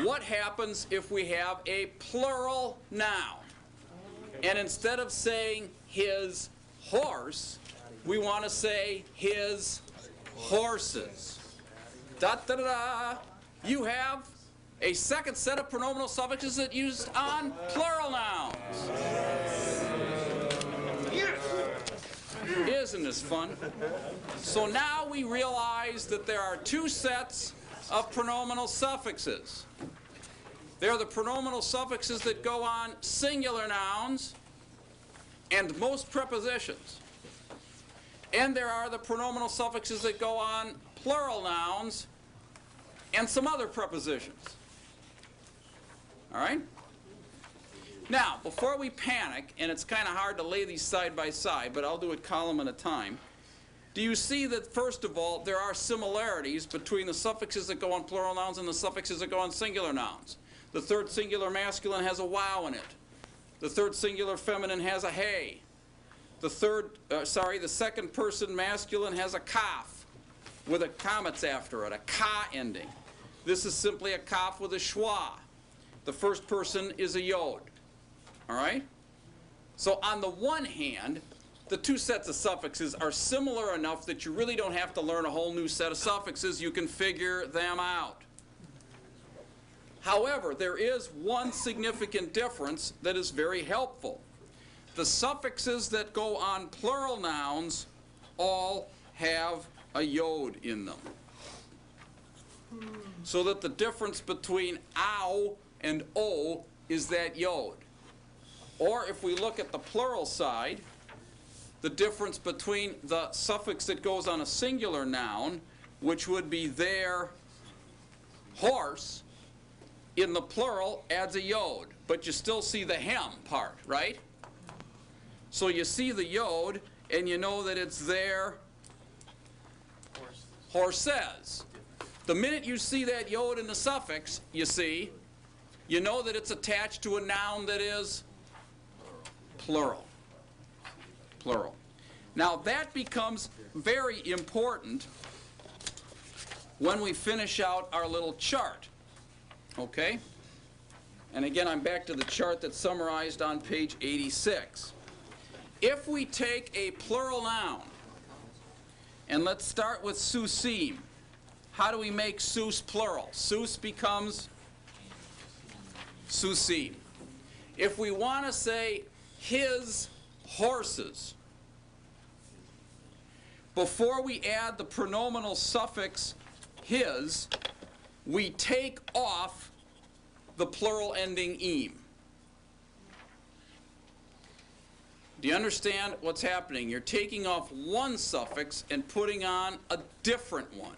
what happens if we have a plural noun? And instead of saying his horse, we want to say his horses. Da da da da. You have a second set of pronominal suffixes that used on plural nouns. Isn't this fun? So now we realize that there are two sets of pronominal suffixes. There are the pronominal suffixes that go on singular nouns and most prepositions. And there are the pronominal suffixes that go on plural nouns and some other prepositions. All right? Now, before we panic, and it's kind of hard to lay these side by side, but I'll do it column at a time. Do you see that, first of all, there are similarities between the suffixes that go on plural nouns and the suffixes that go on singular nouns? The third singular masculine has a wow in it. The third singular feminine has a hey. The second person masculine has a kaf with a comets after it, a ka ending. This is simply a kaf with a schwa. The first person is a yod. All right? So on the one hand, the two sets of suffixes are similar enough that you really don't have to learn a whole new set of suffixes. You can figure them out. However, there is one significant difference that is very helpful. The suffixes that go on plural nouns all have a yod in them. So that the difference between ow and o is that yod. Or if we look at the plural side, the difference between the suffix that goes on a singular noun, which would be their horse, in the plural adds a yod. But you still see the hem part, right? So you see the yod, and you know that it's their horses. The minute you see that yod in the suffix, you know that it's attached to a noun that is plural. Plural. Now that becomes very important when we finish out our little chart. Okay? And again, I'm back to the chart that's summarized on page 86. If we take a plural noun, and let's start with susim. How do we make sus plural? Sus becomes susim. If we want to say his horses, before we add the pronominal suffix his, we take off the plural ending im. Do you understand what's happening? You're taking off one suffix and putting on a different one,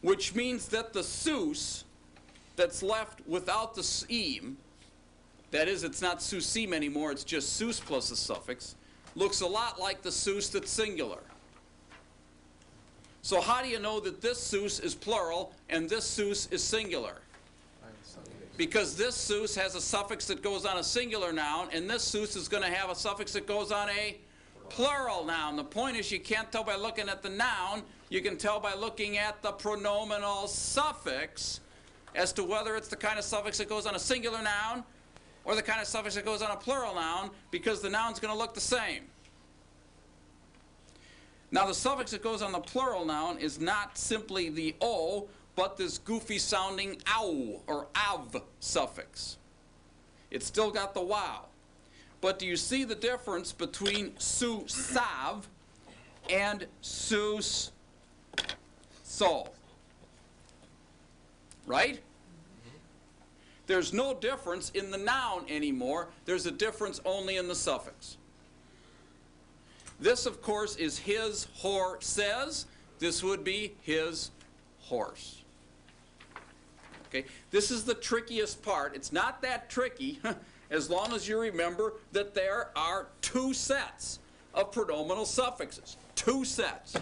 which means that the sus that's left without the im, that is, it's not susim anymore, it's just sus plus a suffix, looks a lot like the sus that's singular. So how do you know that this sus is plural and this sus is singular? Because this sus has a suffix that goes on a singular noun, and this sus is going to have a suffix that goes on a plural noun. The point is, you can't tell by looking at the noun. You can tell by looking at the pronominal suffix as to whether it's the kind of suffix that goes on a singular noun or the kind of suffix that goes on a plural noun, because the noun's going to look the same. Now, the suffix that goes on the plural noun is not simply the o, but this goofy sounding ow or av suffix. It's still got the wow. But do you see the difference between su-sav and sus-sol? Right? There's no difference in the noun anymore. There's a difference only in the suffix. This, of course, is his horses. This would be his horse. Okay? This is the trickiest part. It's not that tricky as long as you remember that there are two sets of pronominal suffixes. Two sets.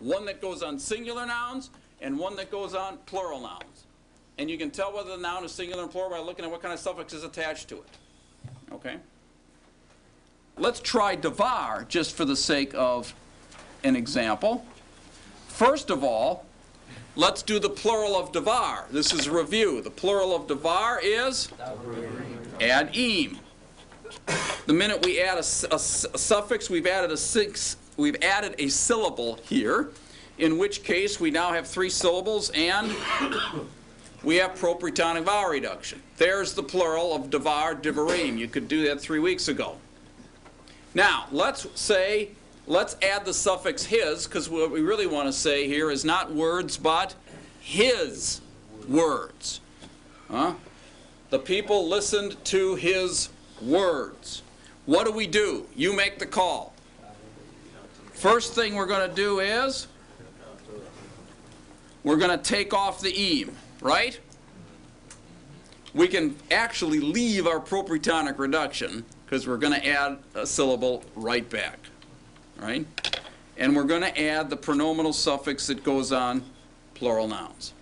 One that goes on singular nouns and one that goes on plural nouns. And you can tell whether the noun is singular and plural by looking at what kind of suffix is attached to it. Okay? Let's try davar just for the sake of an example. First of all, let's do the plural of devar. This is review. The plural of devar is ad-im. The minute we add a suffix, we've added a syllable here, in which case we now have 3 syllables and we have propretonic vowel reduction. There's the plural of devar, divarim. You could do that 3 weeks ago. Now, let's add the suffix his, because what we really want to say here is not words, but his words. The people listened to his words. What do? You make the call. First thing we're going to do is we're going to take off the im, right? We can actually leave our propretonic reduction because we're going to add a syllable right back, right? And we're going to add the pronominal suffix that goes on plural nouns.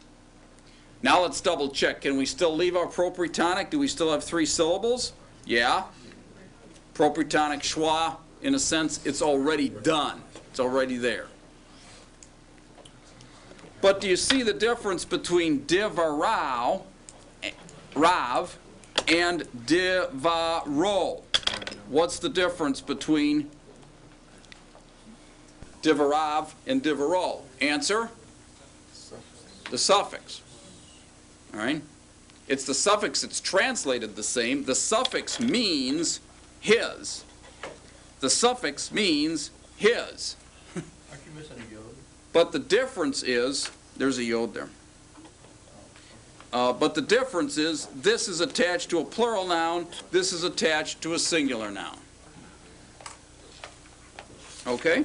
Now let's double check. Can we still leave our propretonic? Do we still have 3 syllables? Yeah. Propretonic schwa, in a sense, it's already done. It's already there. But do you see the difference between divarau, rav, and divaro? What's the difference between divarav and divaro? Answer? The suffix. All right? It's the suffix that's translated the same. The suffix means his. The suffix means his. Aren't you missing a yod? But the difference is, there's a yod there. But the difference is, this is attached to a plural noun, this is attached to a singular noun. Okay?